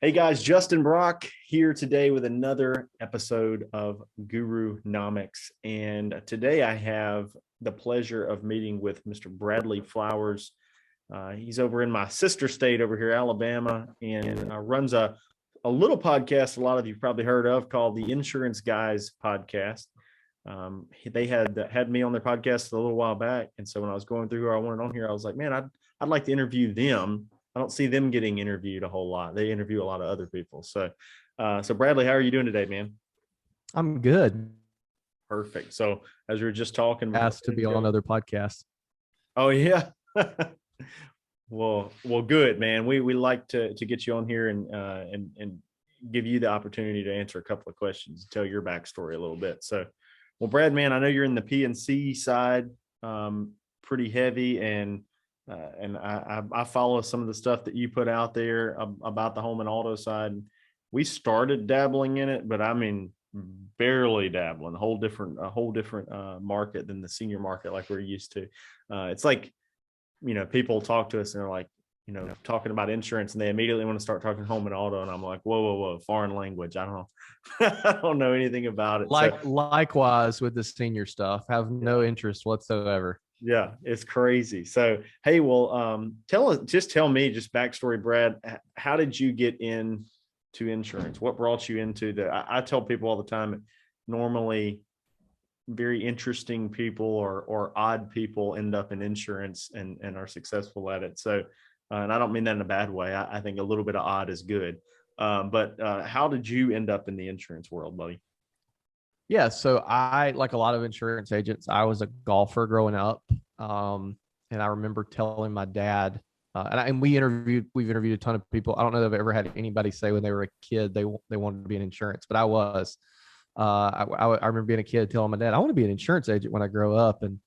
Hey guys, Justin Brock here today with another episode of Guru Nomics. And today I have the pleasure of meeting with Mr. Bradley Flowers. He's over in my sister state over here, Alabama, and runs a little podcast a lot of you probably heard of called the Insurance Guys Podcast. They had me on their podcast a little while back. And so when I was going through who I wanted on here, I was like, man, I'd like to interview them. I don't see them getting interviewed a whole lot. They interview a lot of other people. So Bradley, how are you doing today, man? I'm good. Perfect. So as we were just talking, Asked to be on other podcasts. Oh yeah. Well, good, man. We like to get you on here and give you the opportunity to answer a couple of questions, tell your backstory a little bit. So, well, Brad, man, I know you're in the P&C side, pretty heavy, and I follow some of the stuff that you put out there about the home and auto side. We started dabbling in it, but I mean, barely dabbling. A whole different market than the senior market like we're used to. It's like, people talk to us and they're like, talking about insurance, and they immediately want to start talking home and auto, and I'm like, whoa, foreign language. I don't know. I don't know anything about it. Likewise with the senior stuff, have no interest whatsoever. Yeah, it's crazy. So, hey, well, tell me backstory, Brad. How did you get into insurance? What brought you into I tell people all the time, normally very interesting people or odd people end up in insurance and are successful at it. So, and I don't mean that in a bad way. I think a little bit of odd is good. But how did you end up in the insurance world, buddy? Yeah, so I, like a lot of insurance agents, I was a golfer growing up, and I remember telling my dad, and we've interviewed a ton of people. I don't know if I've ever had anybody say when they were a kid they wanted to be in insurance, but I was. I remember being a kid telling my dad, I want to be an insurance agent when I grow up, and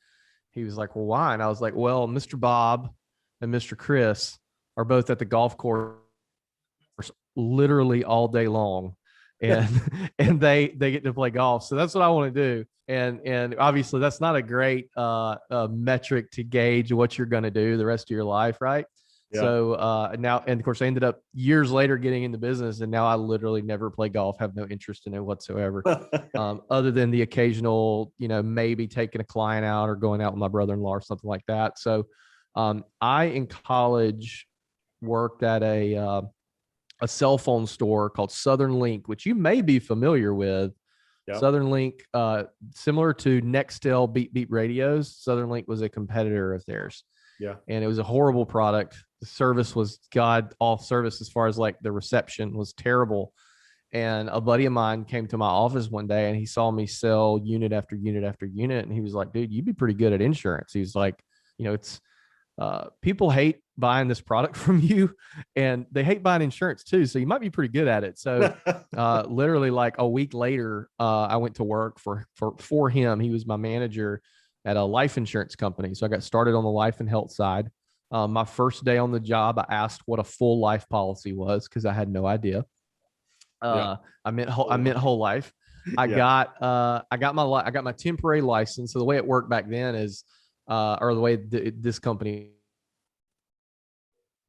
he was like, well, why? And I was like, well, Mr. Bob and Mr. Chris are both at the golf course literally all day long, and and they get to play golf, so that's what I want to do. And obviously that's not a great metric to gauge what you're going to do the rest of your life, right? Yeah. So now, and of course I ended up years later getting into business, and now I literally never play golf, have no interest in it whatsoever. Other than the occasional, maybe taking a client out or going out with my brother-in-law or something like that. So I in college worked at a cell phone store called Southern Link, which you may be familiar with. Yep. Southern Link, similar to Nextel Beat Beat radios, Southern Link was a competitor of theirs. Yeah. And it was a horrible product. The service was god awful service, as far as like the reception was terrible. And a buddy of mine came to my office one day and he saw me sell unit after unit after unit. And he was like, dude, you'd be pretty good at insurance. He was like, it's people hate buying this product from you, and they hate buying insurance too. So you might be pretty good at it. So literally like a week later, I went to work for him. He was my manager at a life insurance company. So I got started on the life and health side. My first day on the job, I asked what a full life policy was because I had no idea. I meant whole life. I got my temporary license. So the way it worked back then is, or the way this company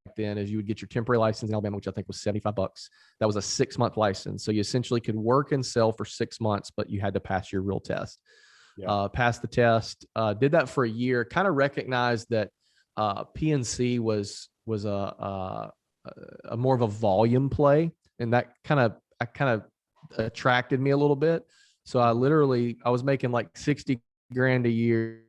back then is, you would get your temporary license in Alabama, which I think was $75. That was a 6-month license. So you essentially could work and sell for 6 months, but you had to pass your real test. Passed the test, did that for a year, kind of recognized that PNC was a more of a volume play, and that kind of attracted me a little bit. So I was making like 60 grand a year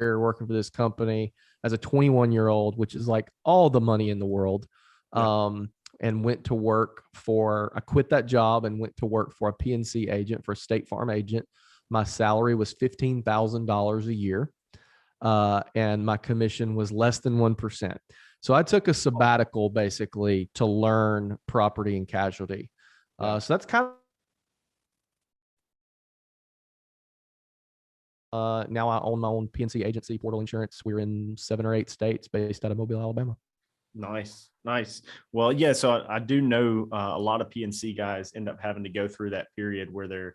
working for this company as a 21-year-old, which is like all the money in the world. And went to work I quit that job and went to work for a PNC agent, for a State Farm agent. My salary was $15,000 a year. And my commission was less than 1%. So I took a sabbatical basically to learn property and casualty. So that's kind of, now I own my own PNC agency, Portal Insurance. We're in 7 or 8 states, based out of Mobile, Alabama. Nice. Well, yeah. So I do know a lot of PNC guys end up having to go through that period where they're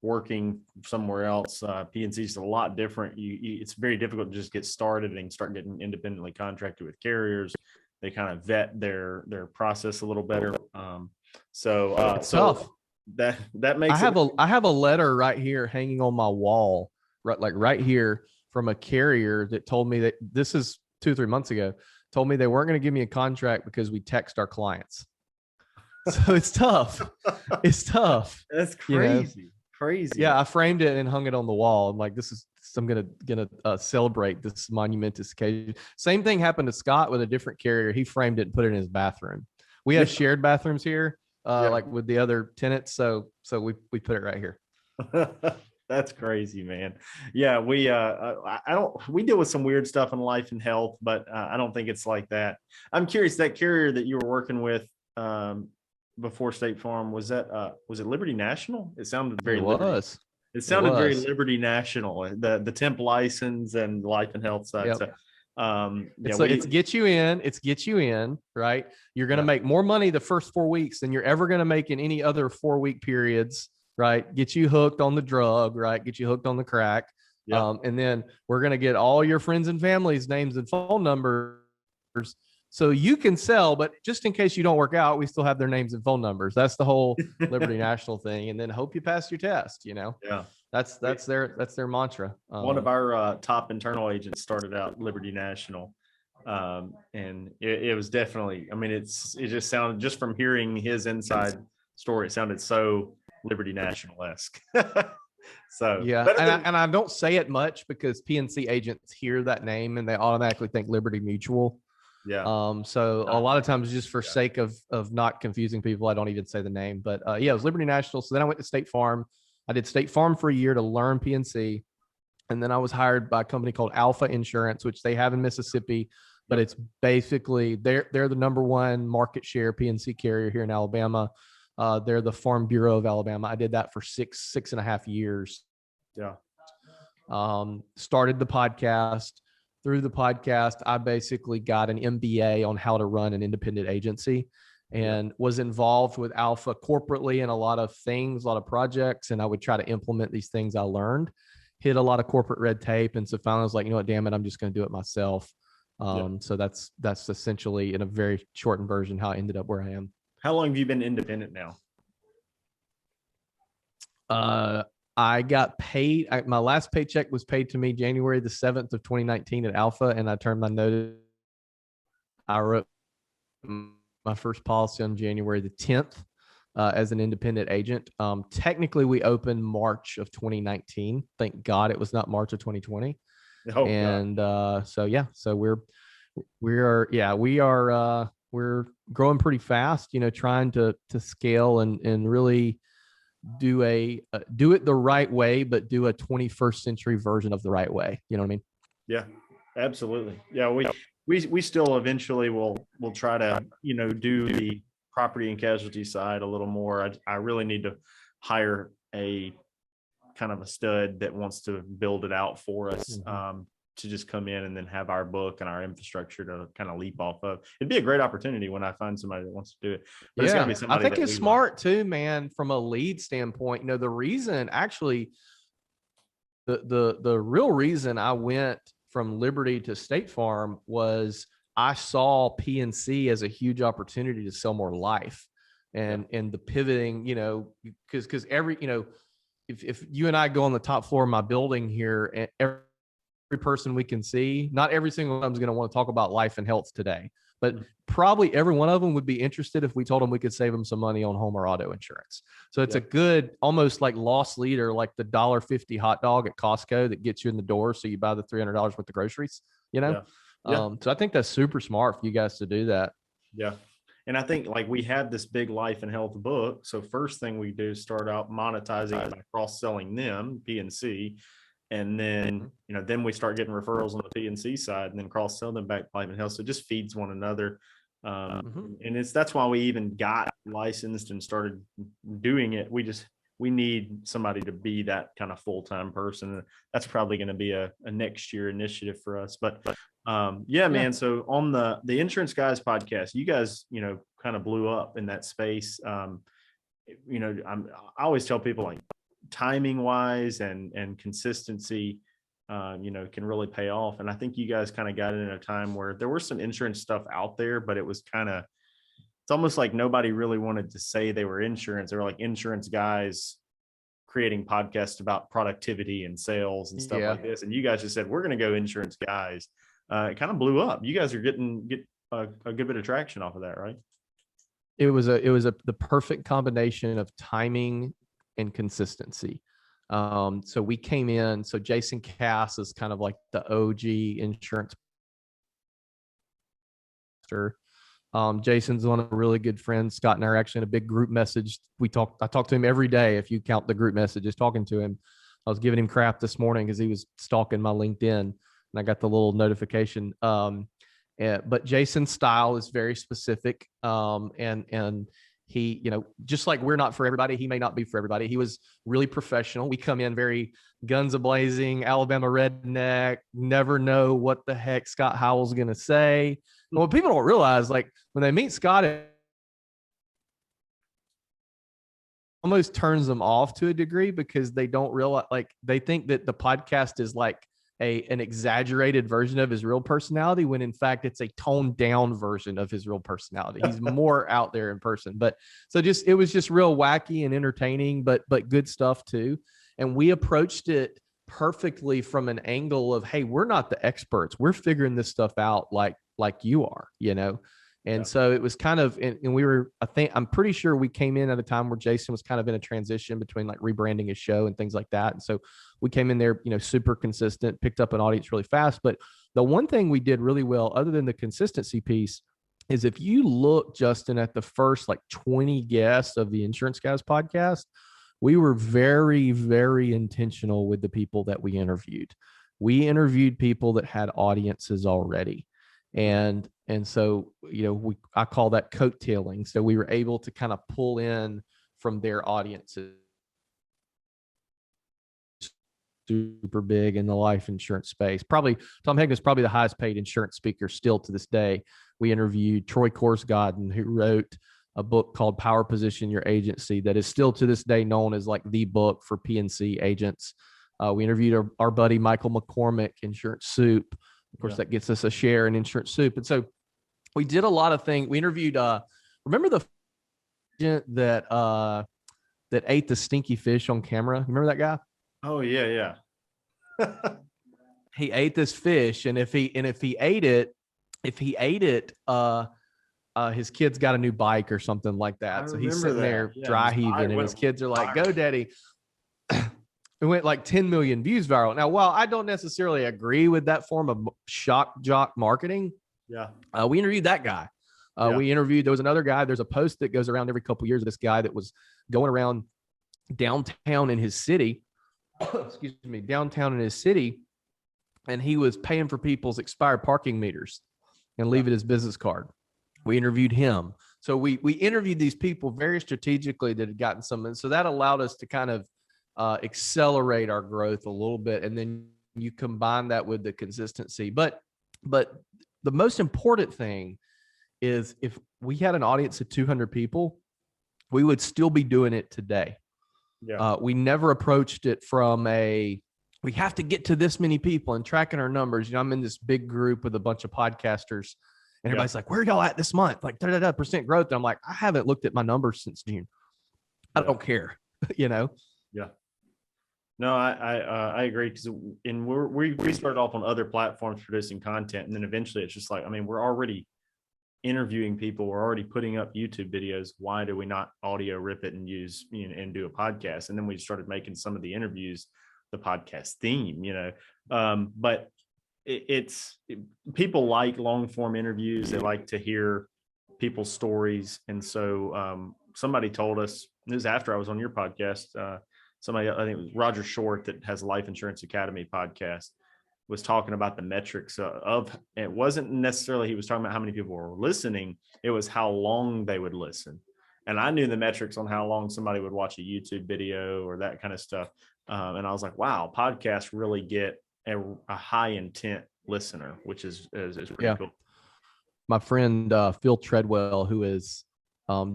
working somewhere else. PNC is a lot different. It's very difficult to just get started and start getting independently contracted with carriers. they kind of vet their process a little better. It's tough. That makes I have a letter right here hanging on my wall, right here, from a carrier that told me that this is 2 or 3 months ago, told me they weren't going to give me a contract because we text our clients. So it's tough. It's tough. That's crazy. Crazy. Yeah, I framed it and hung it on the wall. I'm like, I'm gonna celebrate this monumentous occasion. Same thing happened to Scott with a different carrier. He framed it and put it in his bathroom. We have shared bathrooms here, like with the other tenants. So we put it right here. That's crazy, man. Yeah, we we deal with some weird stuff in life and health, but I don't think it's like that. I'm curious, that carrier that you were working with before State Farm, was it Liberty National? It sounded very It sounded very Liberty National, the temp license and life and health side. Yep. So, it's get you in, right? You're going to make more money the first 4 weeks than you're ever going to make in any other 4-week periods, right? Get you hooked on the drug, right? Get you hooked on the crack. And then we're going to get all your friends and family's names and phone numbers so you can sell, but just in case you don't work out, we still have their names and phone numbers. That's the whole Liberty National thing. And then hope you pass your test, Yeah. That's their mantra. One of our top internal agents started out Liberty National. And it was definitely, I mean, it just sounded, just from hearing his inside story, it sounded so Liberty National-esque. So yeah, and I don't say it much because PNC agents hear that name and they automatically think Liberty Mutual. Yeah. So a lot of times, just for sake of not confusing people, I don't even say the name. But it was Liberty National. So then I went to State Farm. I did State Farm for a year to learn PNC, and then I was hired by a company called Alpha Insurance, which they have in Mississippi, but it's basically they're the number one market share PNC carrier here in Alabama. They're the Farm Bureau of Alabama. I did that for 6.5 years. Yeah. Started the podcast. Through the podcast, I basically got an MBA on how to run an independent agency and was involved with Alpha corporately in a lot of things, a lot of projects. And I would try to implement these things I learned, hit a lot of corporate red tape. And so finally I was like, you know what, damn it, I'm just going to do it myself. So that's essentially, in a very shortened version, how I ended up where I am. How long have you been independent now? I got paid. My last paycheck was paid to me January the 7th of 2019 at Alpha, and I turned my notice. I wrote my first policy on January the 10th as an independent agent. Technically, we opened March of 2019. Thank God it was not March of 2020. Oh, and so we're growing pretty fast. Trying to scale and really do it the right way, but do a 21st century version of the right way. You know what I mean? Yeah, absolutely. Yeah. We still eventually will try to, do the property and casualty side a little more. I really need to hire a kind of a stud that wants to build it out for us, to just come in and then have our book and our infrastructure to kind of leap off of. It'd be a great opportunity when I find somebody that wants to do it. But it's gotta be somebody I think it's smart too, man, from a lead standpoint. The reason, actually, the real reason I went from Liberty to State Farm was I saw PNC as a huge opportunity to sell more life, and the pivoting, because every, if you and I go on the top floor of my building here, and every person we can see, not every single one of them is going to want to talk about life and health today, but probably every one of them would be interested if we told them we could save them some money on home or auto insurance. So it's a good, almost like loss leader, like the $1.50 hot dog at Costco that gets you in the door. So you buy the $300 worth of groceries, So I think that's super smart for you guys to do that. Yeah. And I think, like, we have this big life and health book. So first thing we do is start out monetizing it by cross-selling them, PNC. And then, then we start getting referrals on the PNC side, and then cross-sell them back to life and health. So it just feeds one another. And that's why we even got licensed and started doing it. We need somebody to be that kind of full-time person. That's probably going to be a next year initiative for us. But man. So on the Insurance Guys podcast, you guys, kind of blew up in that space. I always tell people, like, timing wise and consistency, can really pay off. And I think you guys kind of got in at a time where there was some insurance stuff out there, but it was it's almost like nobody really wanted to say they were insurance. They were like insurance guys creating podcasts about productivity and sales and stuff like this. And you guys just said, we're going to go insurance guys. It kind of blew up. You guys are get a good bit of traction off of that, right? It was the perfect combination of timing and consistency. So we came in, so Jason Cass is kind of like the OG insurance. Jason's one of our really good friends. Scott and I are actually in a big group message. I talk to him every day. If you count the group messages, talking to him. I was giving him crap this morning because he was stalking my LinkedIn, and I got the little notification. But Jason's style is very specific. And he, just like we're not for everybody, he may not be for everybody. He was really professional. We come in very guns a-blazing, Alabama redneck, never know what the heck Scott Howell's going to say. Well, people don't realize, like, when they meet Scott, it almost turns them off to a degree because they don't realize, like, they think that the podcast is like an exaggerated version of his real personality, when in fact it's a toned down version of his real personality. He's more out there in person. But so it was just real wacky and entertaining, but good stuff too. And we approached it perfectly from an angle of, hey, we're not the experts. We're figuring this stuff out like you are, And so it was kind of, and we were, I'm pretty sure we came in at a time where Jason was kind of in a transition between like rebranding his show and things like that. And so we came in there, super consistent, picked up an audience really fast. But the one thing we did really well, other than the consistency piece, is if you look, Justin, at the first like 20 guests of the Insurance Guys podcast, we were very, very intentional with the people that we interviewed. We interviewed people that had audiences already. And so, I call that coattailing. So we were able to kind of pull in from their audiences. Super big in the life insurance space. Probably Tom Hagen is probably the highest paid insurance speaker still to this day. We interviewed Troy Korsgaden, who wrote a book called Power Position Your Agency that is still to this day known as like the book for PNC agents. We interviewed our buddy Michael McCormick, Insurance Soup. Of course, that gets us a share in Insurance Soup. And so we did a lot of things. We interviewed, remember the agent that ate the stinky fish on camera? Remember that guy? Oh, yeah. He ate this fish, and if he ate it, his kids got a new bike or something like that. So he's sitting there dry heaving, and his kids are like, "Go, Daddy." It went like 10 million views viral. Now, while I don't necessarily agree with that form of shock jock marketing, we interviewed that guy. There was another guy. There's a post that goes around every couple of years of this guy that was going around downtown in his city. Downtown in his city, and he was paying for people's expired parking meters and leaving his business card. We interviewed him. So we interviewed these people very strategically that had gotten some, and so that allowed us to kind of accelerate our growth a little bit. And then you combine that with the consistency. But the most important thing is, if we had an audience of 200 people, we would still be doing it today. We never approached it from we have to get to this many people and tracking our numbers. I'm in this big group with a bunch of podcasters, and everybody's like, where are y'all at this month? Like % growth. And I'm like, I haven't looked at my numbers since June. I don't care, Yeah. No, I agree, because we started off on other platforms producing content, and then eventually it's just like, we're already interviewing people, we're already putting up YouTube videos. Why do we not audio rip it and use and do a podcast? And then we started making some of the interviews the podcast theme, but people like long form interviews. They like to hear people's stories. And so somebody told us, this is after I was on your podcast, somebody, I think it was Roger Short, that has a Life Insurance Academy podcast, was talking about the metrics of, it wasn't necessarily, he was talking about how many people were listening. It was how long they would listen. And I knew the metrics on how long somebody would watch a YouTube video or that kind of stuff. And I was like, wow, podcasts really get a high intent listener, which is pretty cool. My friend, Phil Treadwell, who is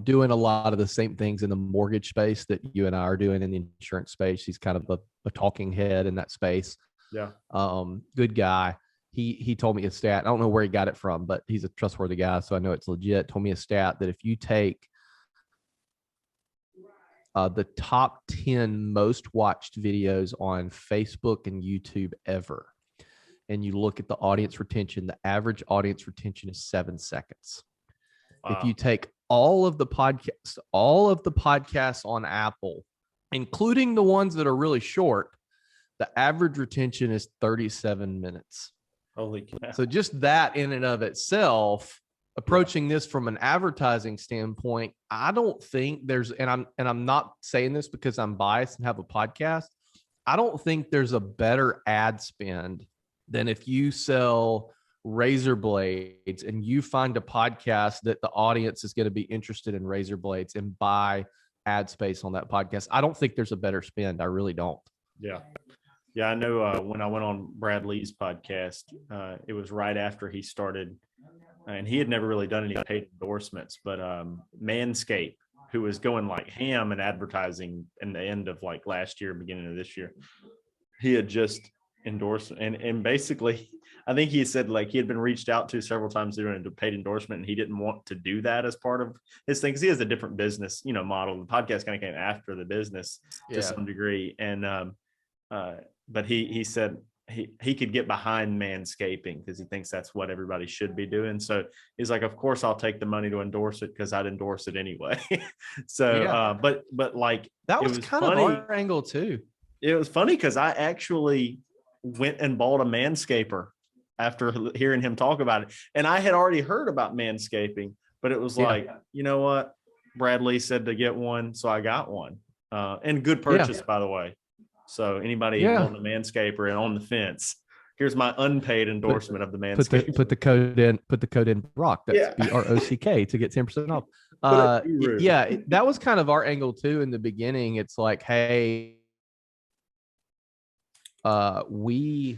doing a lot of the same things in the mortgage space that you and I are doing in the insurance space. He's kind of a talking head in that space. Yeah. Good guy. He told me a stat. I don't know where he got it from, but he's a trustworthy guy, so I know it's legit. Told me a stat that if you take the top 10 most watched videos on Facebook and YouTube ever, and you look at the audience retention, the average audience retention is 7 seconds. If you take all of the podcasts on Apple, including the ones that are really short, the average retention is 37 minutes. Holy cow. So just that in and of itself, approaching this from an advertising standpoint, I don't think there's, and I'm not saying this because I'm biased and have a podcast, I don't think there's a better ad spend than if you sell razor blades and you find a podcast that the audience is going to be interested in razor blades and buy ad space on that podcast. I don't think there's a better spend. I really don't. Yeah. Yeah. I know when I went on Brad Lee's podcast, it was right after he started, and he had never really done any paid endorsements, but Manscaped, who was going like ham in advertising in the end of like last year, beginning of this year, he had just endorsed, and basically I think he said like he had been reached out to several times doing a paid endorsement, and he didn't want to do that as part of his thing because he has a different business, model. The podcast kind of came after the business to some degree, and but he said he could get behind manscaping because he thinks that's what everybody should be doing. So he's like, of course I'll take the money to endorse it because I'd endorse it anyway. So but like that was kind of our angle too. It was funny because I actually went and bought a manscaper after hearing him talk about it. And I had already heard about manscaping, but it was like, you know what? Bradley said to get one. So I got one, and good purchase, by the way. So anybody wanting a manscaper and on the fence, here's my unpaid endorsement of the manscaper. Put the code in Brock. That's BROCK to get 10% off. That was kind of our angle too in the beginning. It's like, hey, we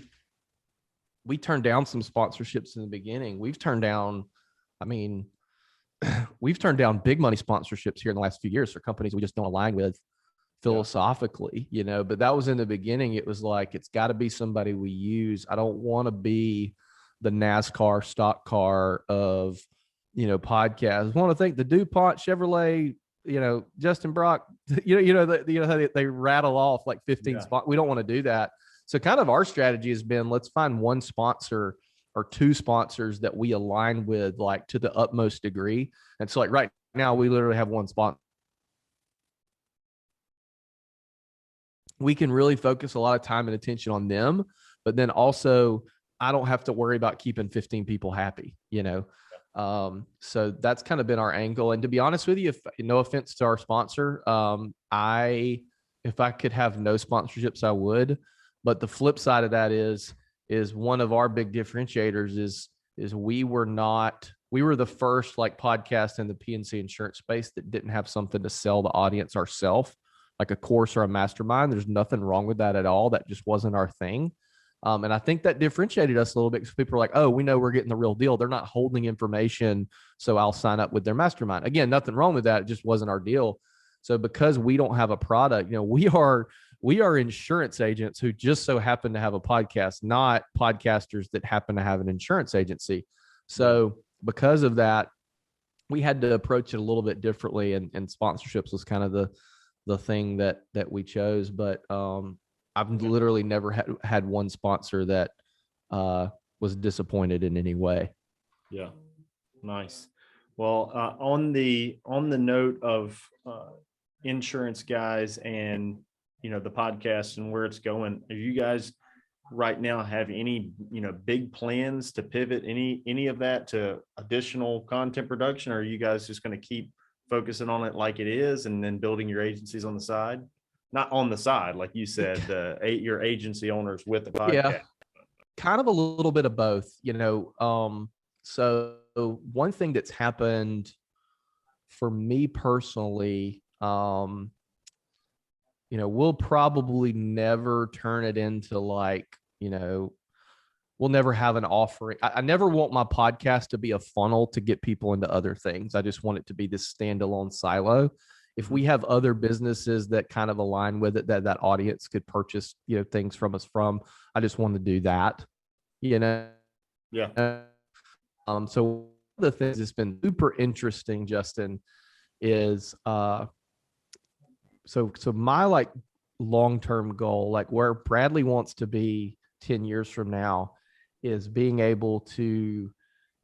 turned down some sponsorships in the beginning. We've turned down big money sponsorships here in the last few years for companies we just don't align with philosophically, but that was in the beginning. It was like, it's got to be somebody we use. I don't want to be the NASCAR stock car of, podcasts. I want to thank the DuPont Chevrolet, Justin Brock, they rattle off like 15 spots. We don't want to do that. So kind of our strategy has been, let's find one sponsor or two sponsors that we align with like to the utmost degree. And so like right now we literally have one sponsor. We can really focus a lot of time and attention on them, but then also I don't have to worry about keeping 15 people happy, So that's kind of been our angle. And to be honest with you, no offense to our sponsor, if I could have no sponsorships, I would. But the flip side of that is one of our big differentiators is we were the first like podcast in the P&C insurance space that didn't have something to sell the audience ourselves, like a course or a mastermind. There's nothing wrong with that at all. That just wasn't our thing. And I think that differentiated us a little bit because people are like, oh, we know we're getting the real deal. They're not holding information, so I'll sign up with their mastermind. Again, nothing wrong with that. It just wasn't our deal. So because we don't have a product, we are insurance agents who just so happen to have a podcast, not podcasters that happen to have an insurance agency. So because of that, we had to approach it a little bit differently, and sponsorships was kind of the thing that we chose. But I've literally never had one sponsor that was disappointed in any way. Yeah. Nice. Well, on the note of insurance guys and the podcast and where it's going, are you guys right now have any big plans to pivot any of that to additional content production, or are you guys just going to keep focusing on it like it is and then building your agencies on the side? Not on the side, like you said, your agency owners with the podcast. Yeah, kind of a little bit of both, So one thing that's happened for me personally, we'll probably never turn it into like, we'll never have an offering. I never want my podcast to be a funnel to get people into other things. I just want it to be this standalone silo. if we have other businesses that kind of align with it, that audience could purchase, things from us from, I just want to do that, Yeah. So one of the things that's been super interesting, Justin, is so my like long-term goal, like where Bradley wants to be 10 years from now, is being able to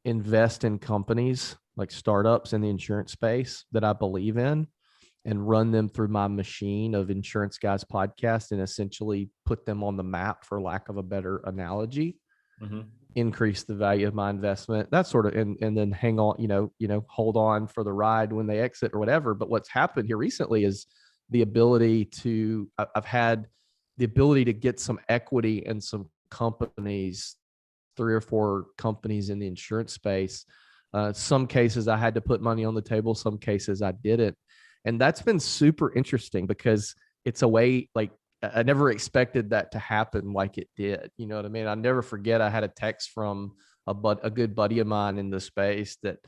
invest in companies like startups in the insurance space that I believe in and run them through my machine of Insurance Guys podcast and essentially put them on the map, for lack of a better analogy. Increase the value of my investment, that sort of, and then hang on, hold on for the ride when they exit or whatever. But what's happened here recently is I've had the ability to get some equity in some companies, 3 or 4 companies in the insurance space. Some cases I had to put money on the table, some cases I didn't. And that's been super interesting because it's a way, like, I never expected that to happen like it did. You know what I mean? I never forget, I had a text from a good buddy of mine in the space that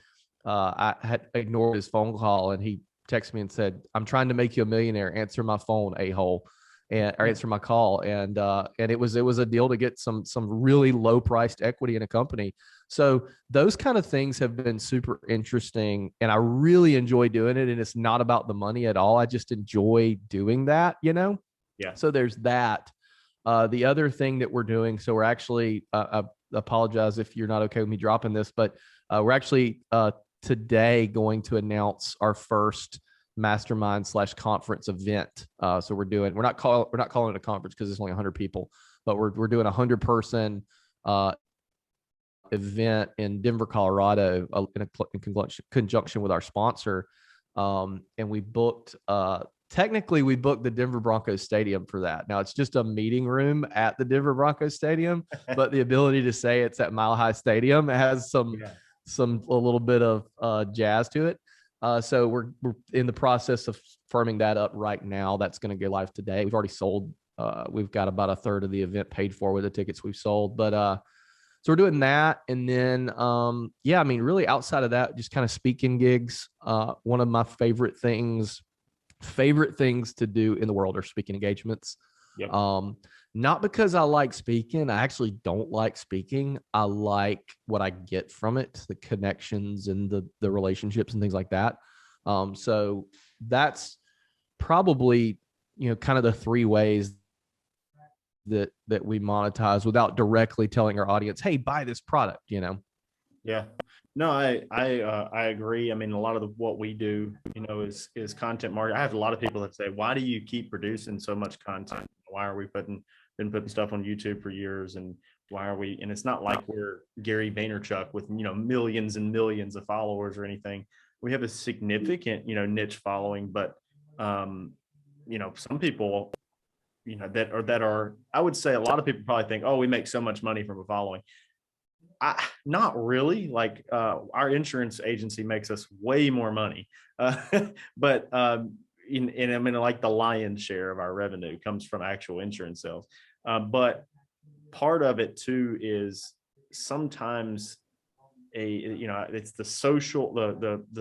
I had ignored his phone call, and he texted me and said, "I'm trying to make you a millionaire. Answer my phone, a-hole." Or answer my call. And it was a deal to get some really low priced equity in a company. So those kind of things have been super interesting, and I really enjoy doing it. And it's not about the money at all. I just enjoy doing that, Yeah. So there's that. The other thing that we're doing, so we're actually, I apologize if you're not okay with me dropping this, but we're actually today going to announce our first mastermind / conference event. So we're not calling it a conference because it's only 100 people, but we're doing a 100-person event in Denver, Colorado, in conjunction with our sponsor. And we booked, technically we booked the Denver Broncos Stadium for that. Now it's just a meeting room at the Denver Broncos Stadium, but the ability to say it's at Mile High Stadium, it has a little bit of jazz to it. So we're in the process of firming that up right now. That's going to go live today. We've already sold. We've got about a third of the event paid for with the tickets we've sold. But so we're doing that, and then really outside of that, just kind of speaking gigs. One of my favorite things to do in the world are speaking engagements. Yep. Not because I like speaking. I actually don't like speaking. I like what I get from it, the connections and the relationships and things like that. So that's probably, kind of the 3 ways that we monetize without directly telling our audience, "Hey, buy this product," Yeah. No, I agree. I mean, a lot of what we do, is content marketing. I have a lot of people that say, "Why do you keep producing so much content? Why are we been putting stuff on YouTube for years? And why are we?" And it's not like we're Gary Vaynerchuk with, millions and millions of followers or anything. We have a significant, niche following, but some people, that are, I would say a lot of people probably think, "Oh, we make so much money from a following." Not really. Like our insurance agency makes us way more money, but I mean, like the lion's share of our revenue comes from actual insurance sales. But part of it too is sometimes it's the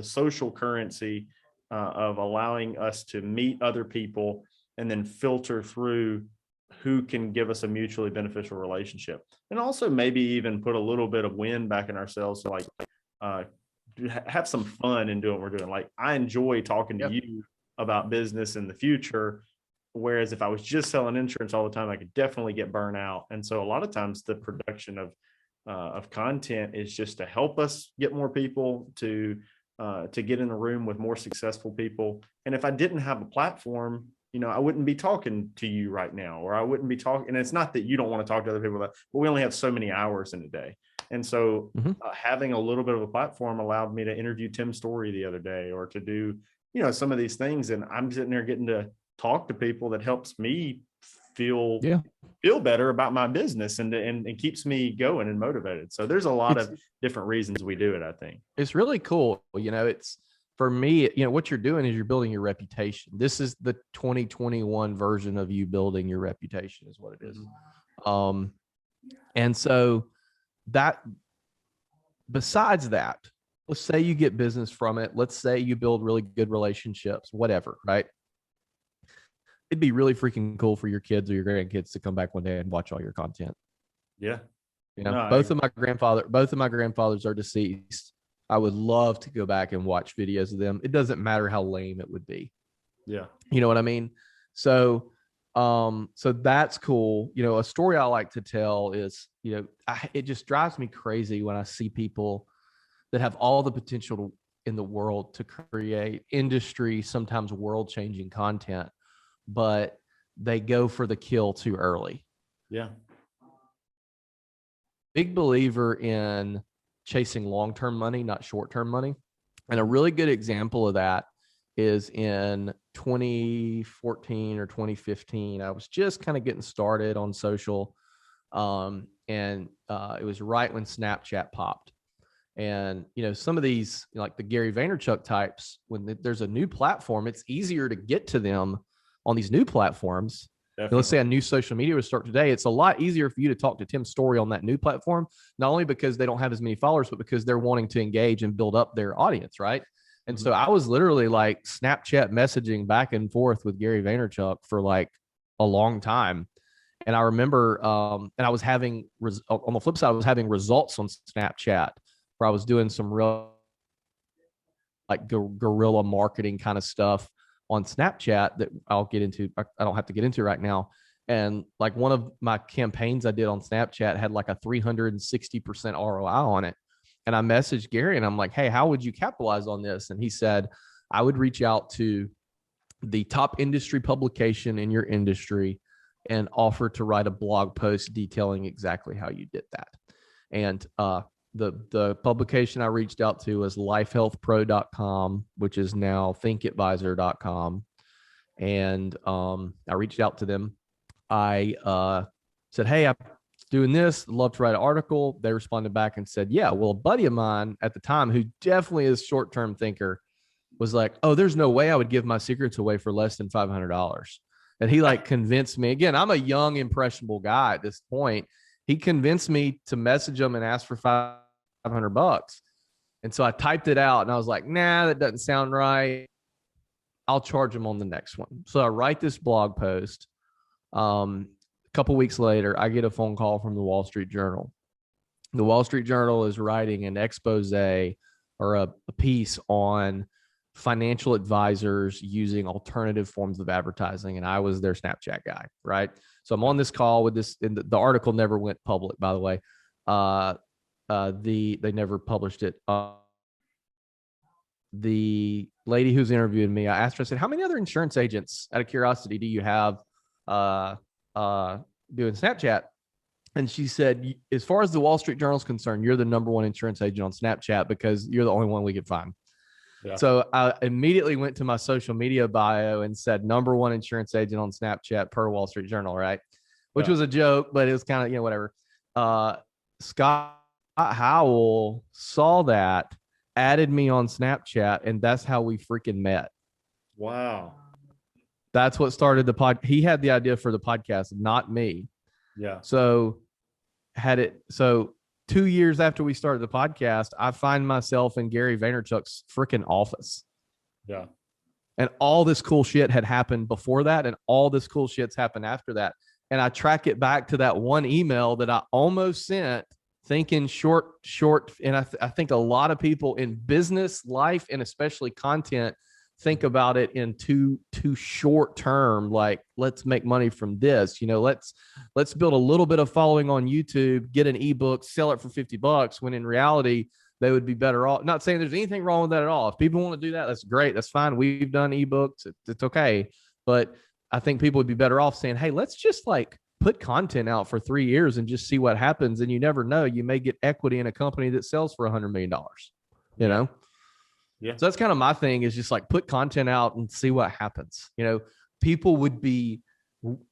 social currency of allowing us to meet other people and then filter through who can give us a mutually beneficial relationship, and also maybe even put a little bit of wind back in ourselves to have some fun in doing what we're doing. Like, I enjoy talking to you about business in the future, whereas if I was just selling insurance all the time, I could definitely get burnt out. And so a lot of times the production of content is just to help us get more people to get in a room with more successful people. And if I didn't have a platform, I wouldn't be talking to you right now, or I wouldn't be talking. And it's not that you don't want to talk to other people, but we only have so many hours in a day. And so having a little bit of a platform allowed me to interview Tim Story the other day, or to do, some of these things. And I'm sitting there getting to talk to people that helps me feel better about my business and keeps me going and motivated. So there's a lot of different reasons we do it, I think. It's really cool. It's, for me, what you're doing is you're building your reputation. This is the 2021 version of you building your reputation, is what it is. And so that, besides that, let's say you get business from it. Let's say you build really good relationships, whatever, right? It'd be really freaking cool for your kids or your grandkids to come back one day and watch all your content. Yeah. You know, No, both of my grandfathers are deceased. I would love to go back and watch videos of them. It doesn't matter how lame it would be. yeah. You know what I mean? So, so that's cool. You know, a story I like to tell is, you know, it just drives me crazy when I see people that have all the potential in the world to create industry, sometimes world changing content, but they go for the kill too early. Yeah. Big believer in chasing long-term money, not short-term money. And a really good example of that is in 2014 or 2015. I was just kind of getting started on social. And it was right when Snapchat popped. And, you know, some of these, like the Gary Vaynerchuk types, when there's a new platform, it's easier to get to them on these new platforms. Let's say a new social media would start today. It's a lot easier for you to talk to Tim Story on that new platform, not only because they don't have as many followers, but because they're wanting to engage and build up their audience, right? And so I was literally like Snapchat messaging back and forth with Gary Vaynerchuk for like a long time. And I remember, and I was having, on the flip side, I was having results on Snapchat where I was doing some real like guerrilla marketing kind of stuff on Snapchat that I'll get into. I don't have to get into right now. And like one of my campaigns I did on Snapchat had like a 360% ROI on it. And I messaged Gary and I'm like, hey, how would you capitalize on this? And he said, I would reach out to the top industry publication in your industry and offer to write a blog post detailing exactly how you did that. And the publication I reached out to was lifehealthpro.com, which is now thinkadvisor.com. And I reached out to them. I said, hey, I'm doing this. I'd love to write an article. They responded back and said, yeah, well, a buddy of mine at the time, who definitely is a short-term thinker, was like, oh, there's no way I would give my secrets away for less than $500. And he like convinced me. Again, I'm a young, impressionable guy at this point. He convinced me to message him and ask for $500. And so I typed it out and I was like, nah, that doesn't sound right. I'll charge him on the next one. So I write this blog post. A couple weeks later, I get a phone call from the Wall Street Journal. The Wall Street Journal is writing an expose or a piece on financial advisors using alternative forms of advertising. And I was their Snapchat guy, right? So I'm on this call with this, and the article never went public, by the way. They never published it. The lady who's interviewing me, I asked her, I said, how many other insurance agents, out of curiosity, do you have doing Snapchat? And she said, as far as the Wall Street Journal is concerned, you're the number one insurance agent on Snapchat because you're the only one we could find. Yeah. So I immediately went to my social media bio and said, number one insurance agent on Snapchat per Wall Street Journal, right? Which was a joke, but it was kind of, you know, whatever. Scott Howell saw that, added me on Snapchat, and that's how we freaking met. Wow. That's what started the pod. He had the idea for the podcast, not me. Yeah. So 2 years after we started the podcast, I find myself in Gary Vaynerchuk's freaking office. Yeah. And all this cool shit had happened before that, and all this cool shit's happened after that. And I track it back to that one email that I almost sent, thinking short. And I think a lot of people in business, life, and especially content think about it in too short term. Like, let's make money from this. You know, let's build a little bit of following on YouTube, get an ebook, sell it for $50. When in reality, they would be better off. Not saying there's anything wrong with that at all. If people want to do that, that's great. That's fine. We've done ebooks. It's okay. But I think people would be better off saying, hey, let's just like put content out for 3 years and just see what happens. And you never know, you may get equity in a company that sells for $100 million, you know? Yeah. So that's kind of my thing, is just like put content out and see what happens. You know, people would be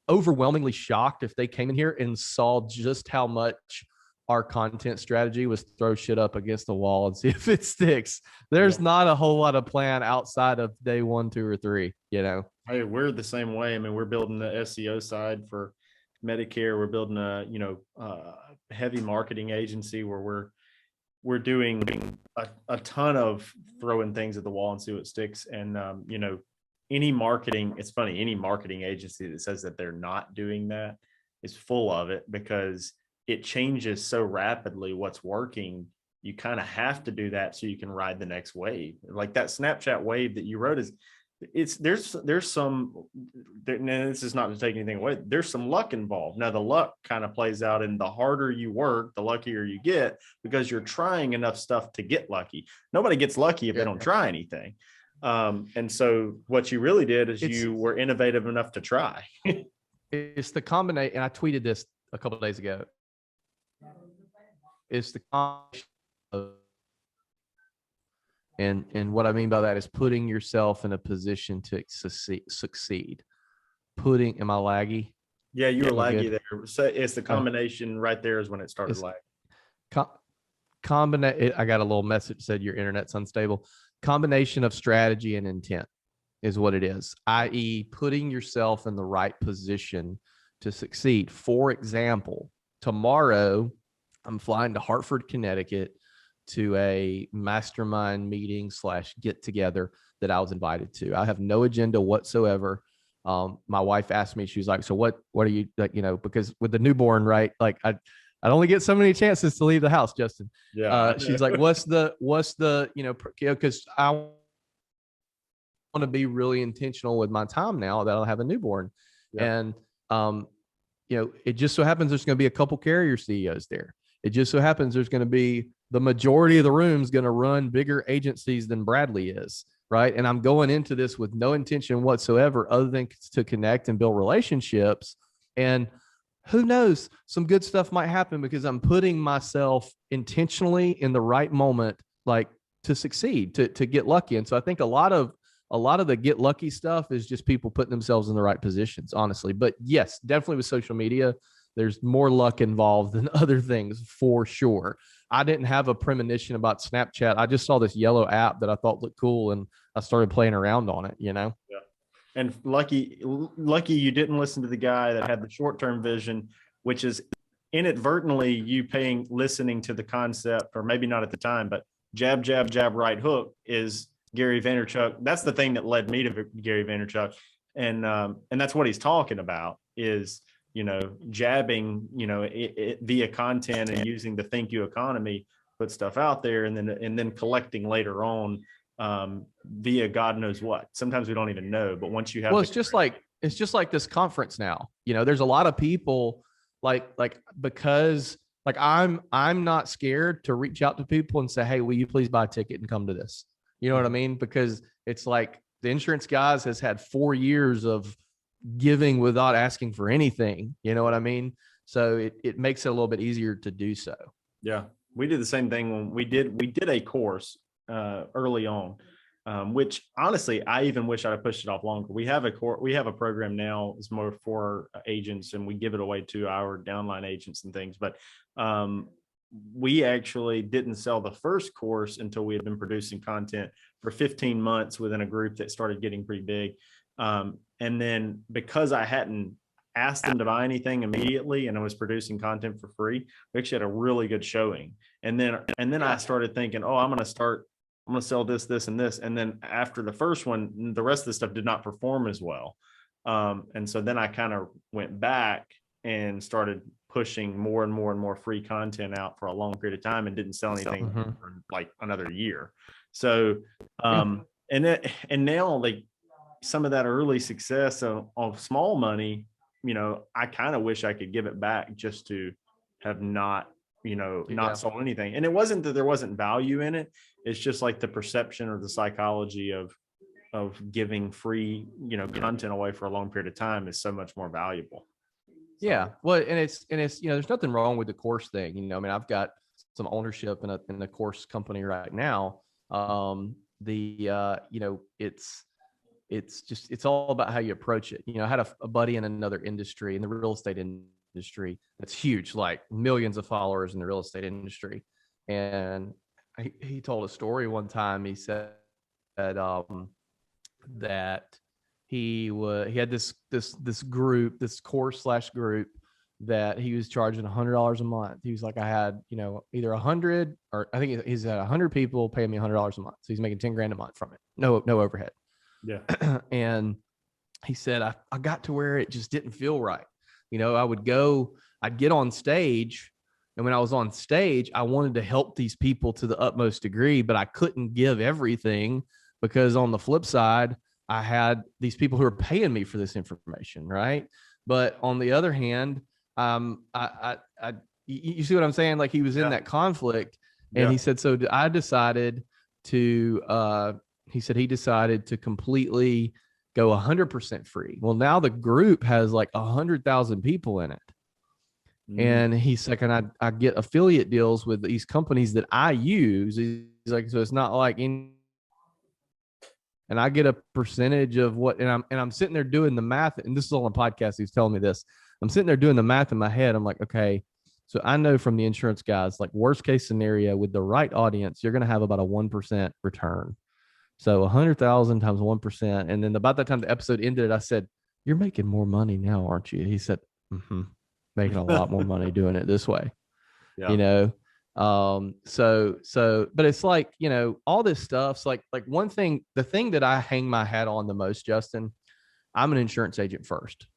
overwhelmingly shocked if they came in here and saw just how much our content strategy was throw shit up against the wall and see if it sticks. There's not a whole lot of plan outside of day 1, 2, or 3, you know? Hey, we're the same way. I mean, we're building the SEO side for Medicare. We're building a, heavy marketing agency where we're we're doing a ton of throwing things at the wall and see what sticks. And, any marketing, it's funny, any marketing agency that says that they're not doing that is full of it, because it changes so rapidly what's working. You kind of have to do that so you can ride the next wave. Like that Snapchat wave that you wrote there's some, and this is not to take anything away, there's some luck involved. Now the luck kind of plays out in the harder you work, the luckier you get, because you're trying enough stuff to get lucky. Nobody gets lucky if they don't try anything. And so what you really did is you were innovative enough to try. It's the combination, and I tweeted this a couple of days ago. It's the combination of, and what I mean by that is putting yourself in a position to succeed. Am I laggy? Yeah, you were laggy there. So it's the combination right there is when it started lagging. I got a little message that said your internet's unstable. Combination of strategy and intent is what it is, i.e. putting yourself in the right position to succeed. For example, tomorrow I'm flying to Hartford, Connecticut to a mastermind meeting / get together that I was invited to. I have no agenda whatsoever. My wife asked me, she was like, so what are you like, because with the newborn, right? Like I only get so many chances to leave the house, Justin. Yeah. She's like, what's the, because I want to be really intentional with my time now that I'll have a newborn. Yeah. And, it just so happens there's going to be a couple carrier CEOs there. It just so happens there's going to be the majority of the room's going to run bigger agencies than Bradley is. Right. And I'm going into this with no intention whatsoever other than to connect and build relationships. And who knows, some good stuff might happen because I'm putting myself intentionally in the right moment, like to succeed, to get lucky. And so I think a lot of the get lucky stuff is just people putting themselves in the right positions, honestly. But yes, definitely with social media, there's more luck involved than other things for sure. I didn't have a premonition about Snapchat. I just saw this yellow app that I thought looked cool and I started playing around on it, Yeah. And lucky you didn't listen to the guy that had the short-term vision, which is inadvertently you listening to the concept, or maybe not at the time, but jab, jab, jab, right hook is Gary Vaynerchuk. That's the thing that led me to Gary Vaynerchuk. And that's what he's talking about is, jabbing, via content and using the thank you economy, put stuff out there and then collecting later on via God knows what. Sometimes we don't even know, but once you have, it's just like this conference now, there's a lot of people because I'm not scared to reach out to people and say, hey, will you please buy a ticket and come to this? You know what I mean? Because it's like the insurance guys has had 4 years of giving without asking for anything. You know what I mean? So it makes it a little bit easier to do so. Yeah. We did the same thing when we did a course early on, which honestly, I even wish I'd have pushed it off longer. We have a program now. It's more for agents and we give it away to our downline agents and things. But we actually didn't sell the first course until we had been producing content for 15 months within a group that started getting pretty big. And then because I hadn't asked them to buy anything immediately and I was producing content for free, we actually had a really good showing. And then I started thinking, I'm going to sell this and this. And then after the first one, the rest of the stuff did not perform as well. And so then I kind of went back and started pushing more and more and more free content out for a long period of time and didn't sell anything for like another year. So, and now like some of that early success of small money, I kind of wish I could give it back just to have not sold anything. And it wasn't that there wasn't value in it. It's just like the perception or the psychology of giving free, content away for a long period of time is so much more valuable. Yeah. Well, and it's, there's nothing wrong with the course thing. I mean, I've got some ownership in the course company right now. It's all about how you approach it. I had a buddy in another industry, in the real estate industry, that's huge, like millions of followers in the real estate industry. And he told a story one time. He said that he had this group, this course / group that he was charging $100 a month. He was like, I had, either 100 or I think he's had 100 people paying me $100 a month. So he's making 10 grand a month from it. No overhead. Yeah. And he said, I got to where it just didn't feel right. I'd get on stage. And when I was on stage, I wanted to help these people to the utmost degree, but I couldn't give everything because on the flip side, I had these people who are paying me for this information. Right. But on the other hand, you see what I'm saying? Like he was in that conflict, and he said, so I decided to, he decided to completely go 100% free. Well, now the group has like 100,000 people in it. And he's like, and I get affiliate deals with these companies that I use. He's like, so it's not like and I get a percentage of what, and I'm sitting there doing the math, and this is on a podcast. He's telling me this. I'm sitting there doing the math in my head. I'm like, okay, so I know from the insurance guys, like worst case scenario with the right audience, you're going to have about a 1% return. So 100,000 times 1%. And then about that time the episode ended, I said, you're making more money now, aren't you? He said, making a lot more money doing it this way. Yeah. But it's like, all this stuff's like one thing, the thing that I hang my hat on the most, Justin, I'm an insurance agent first.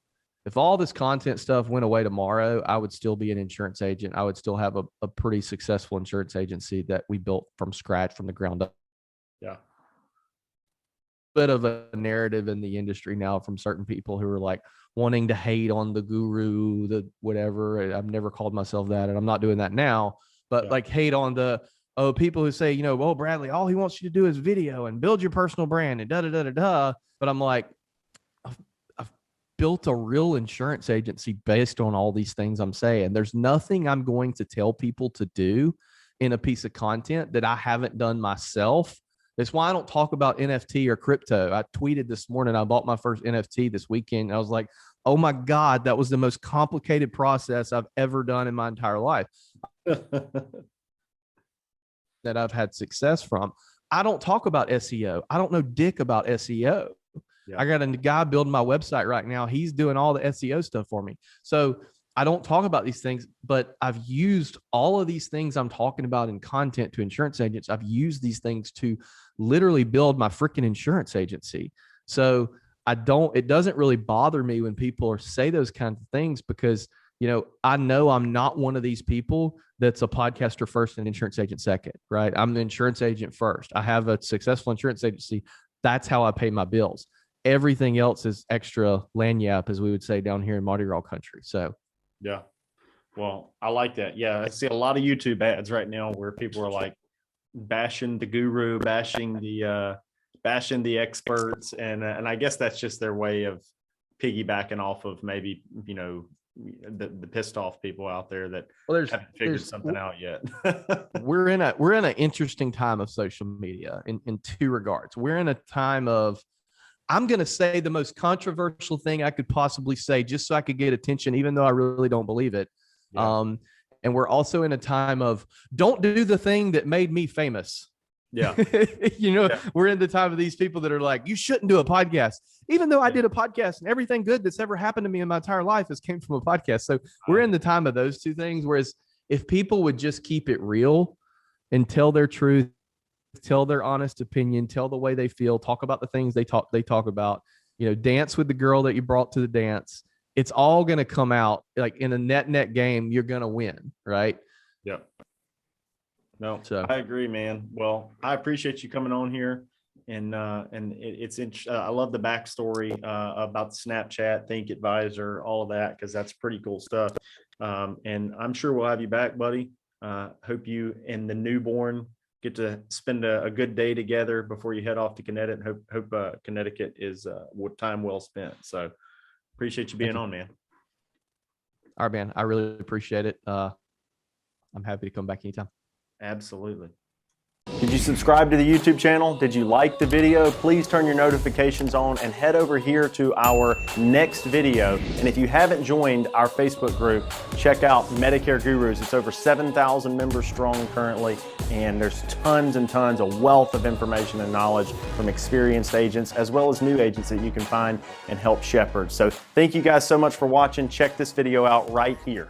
If all this content stuff went away tomorrow, I would still be an insurance agent. I would still have a pretty successful insurance agency that we built from scratch, from the ground up. Yeah. Bit of a narrative in the industry now from certain people who are like wanting to hate on the guru, the whatever. I've never called myself that, and I'm not doing that now, but like hate on the people who say, oh, Bradley, all he wants you to do is video and build your personal brand and da. But I'm like, I've built a real insurance agency based on all these things I'm saying. There's nothing I'm going to tell people to do in a piece of content that I haven't done myself. That's why I don't talk about NFT or crypto. I tweeted this morning, I bought my first NFT this weekend. I was like, oh my God, that was the most complicated process I've ever done in my entire life that I've had success from. I don't talk about SEO. I don't know dick about SEO. Yeah. I got a guy building my website right now. He's doing all the SEO stuff for me. So I don't talk about these things, but I've used all of these things I'm talking about in content to insurance agents. I've used these things to literally build my freaking insurance agency. So it doesn't really bother me when people say those kinds of things, because, I know I'm not one of these people that's a podcaster first and insurance agent second, right? I'm the insurance agent first. I have a successful insurance agency. That's how I pay my bills. Everything else is extra lagniappe, as we would say down here in Mardi Gras country. So, yeah. Well, I like that. Yeah. I see a lot of YouTube ads right now where people are like bashing the guru, bashing the experts. And I guess that's just their way of piggybacking off of maybe, the pissed off people out there that haven't figured something out yet. We're in an interesting time of social media in two regards. We're in a time of, I'm going to say the most controversial thing I could possibly say just so I could get attention, even though I really don't believe it. Yeah. And we're also in a time of don't do the thing that made me famous. Yeah. We're in the time of these people that are like, you shouldn't do a podcast, even though I did a podcast and everything good that's ever happened to me in my entire life has came from a podcast. So we're in the time of those two things. Whereas if people would just keep it real and tell their truth, tell their honest opinion, tell the way they feel, talk about the things they talk about, dance with the girl that you brought to the dance. It's all going to come out like in a net game. You're going to win. Right. Yeah. No, so I agree, man. Well, I appreciate you coming on here, and it's I love the backstory about Snapchat, Think Advisor, all of that, because that's pretty cool stuff. And I'm sure we'll have you back, buddy. Hope you and the newborn get to spend a good day together before you head off to Connecticut. Hope Connecticut is time well spent. So appreciate you being on, man. All right, man. I really appreciate it. I'm happy to come back anytime. Absolutely. Did you subscribe to the YouTube channel? Did you like the video? Please turn your notifications on and head over here to our next video. And if you haven't joined our Facebook group, check out Medicare Gurus. It's over 7,000 members strong currently, and there's tons and tons of wealth of information and knowledge from experienced agents as well as new agents that you can find and help shepherd. So thank you guys so much for watching. Check this video out right here.